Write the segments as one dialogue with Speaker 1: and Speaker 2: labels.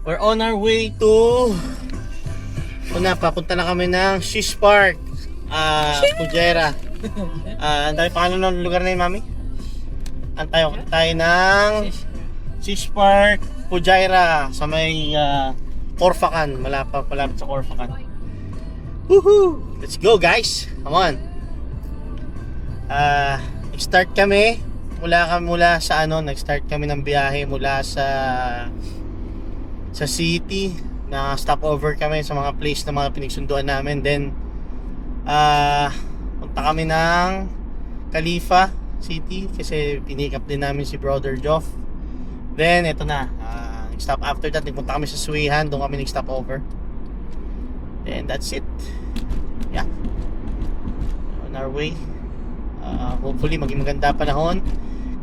Speaker 1: We're on our way to papunta na kami ng Shish Park, Fujairah. Ang dami pa ng lugar na yun, Mami? Tayo ng Shish Park, Fujairah sa may Corfacan, malapit sa Corfacan. Woohoo! Let's go, guys! Come on! Nag-start kami mula sa nag-start kami ng biyahe mula sa city. Na stopover kami sa mga place na mga pinagsunduan namin. Then punta kami ng Khalifa City kasi pinick up din namin si Brother Joff. Then eto na, nag-stop after that, nagpunta kami sa Suihan, doon kami nag-stopover. Then that's it. Yeah, on our way. Hopefully maging maganda panahon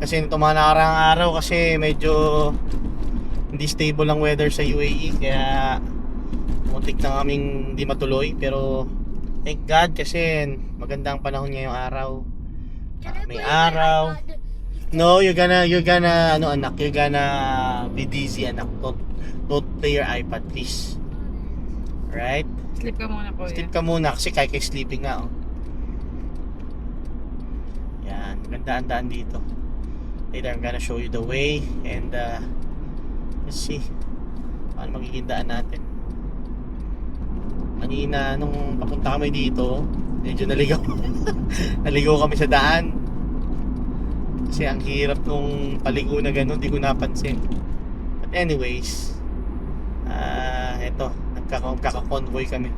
Speaker 1: kasi nito mga nakaraang araw kasi medyo hindi stable ang weather sa UAE, kaya muntik na kaming hindi matuloy. Pero thank God kasi maganda ang panahon ngayong araw. May araw. No, you're gonna anak, you're gonna be dizzy, anak. Don't play your iPad, please. Alright?
Speaker 2: Sleep ka muna, kuya.
Speaker 1: Sleep ka muna kasi kaya sleeping nga, oh. Yan, maganda ang daan dito. Later I'm gonna show you the way and let's see paano magiging daan natin. Kanina nung papunta kami dito, medyo naligaw. Naligaw kami sa daan kasi ang hirap nung paligo na ganun, di ko napansin. But anyways, eto, nagkaka-convoy kami.